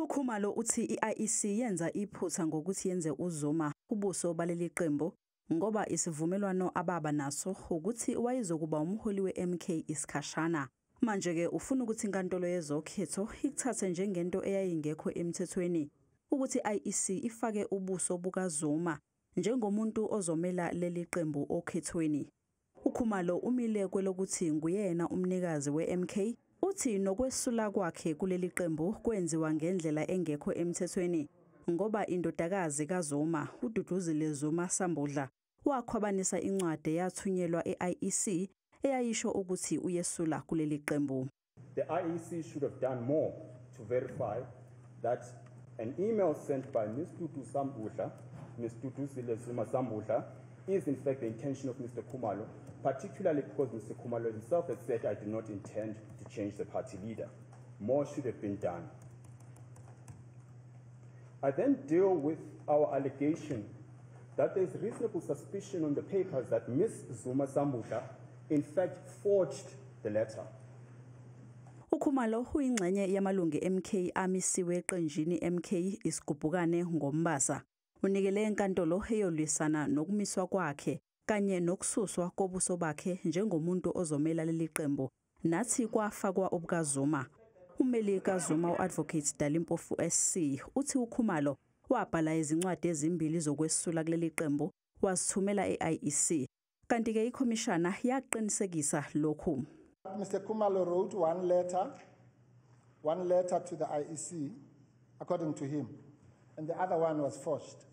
uKhumalo uthi i-IEC yenza iphutha ngokuthi yenze uZuma ubuso baleli qembu ngoba isivumelwano ababa naso ukuthi wayezokuba umholi we-MK isikhashana. Manje-ke ufuna ukuthi inkantolo yezokhetho ikuthathe njengento eyayingekho emthethweni ukuthi i-IEC ifake ubuso bukaZuma njengomuntu ozomela leli qembu okhethweni. uKhumalo umile kwelokuthi nguyena umnikazi we-MK. Uthi nokwesula kwakhe kuleli qembu kwenziwa ngendlela engekho emthethweni ngoba indodakazi kaZuma, uDuduzile Zuma Sambudla, wakhwabanisa incwadi yathunyelwa e-IEC eyayisho ukuthi uyesula kuleli qembu. The IEC should have done more to verify that an email sent by Ms. Duduzile Zuma Sambudla is in fact the intention of Mr. Khumalo, particularly because Mr. Khumalo himself had said, "I do not intend to change the party leader." More should have been done. I then deal with our allegation that there is reasonable suspicion on the papers that Ms. Zuma Sambudla in fact forged the letter. uKhumalo uyingxenye yamalungu MK amisiwe eqenjini MK isigubhukane ngoMbasa. Unikele enkantolo eyolwisana nokumiswa kwakhe kanye nokususwa kobuso bakhe njengomuntu ozomela leli qembu nathi kwafakwa obukaZuma. Umeli kaZuma uAdvocate Dalimpofu SC uthi uKhumalo wabhala izincwadi ezimbili zokwesula kuleli qembu wasithumela e-IEC. Kanti-ke ikhomishana yaqinisekisa lokhu. Mr. Khumalo wrote one letter to the IEC, according to him, and the other one was forged.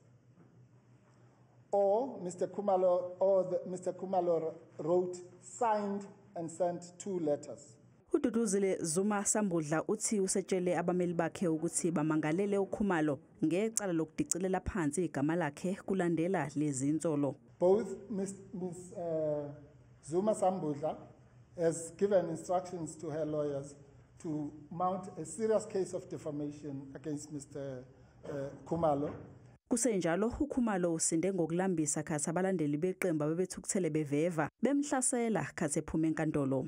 Or Mr. Khumalo wrote, signed, and sent 2 letters. uDuduzile Zuma Sambudla uthi usetshele abameli bakhe ukuthi bamangalele uKhumalo ngecala lokudicilela phansi igama lakhe kulandela lezi insolo. Both Ms. Zuma Sambudla has given instructions to her lawyers to mount a serious case of defamation against Mr. Khumalo. Kusenjalo uKhumalo usinde ngokulambisa khathi abalandeli beqembu abebethukuthele beveva bemhlasela khathi ephuma enkantolo.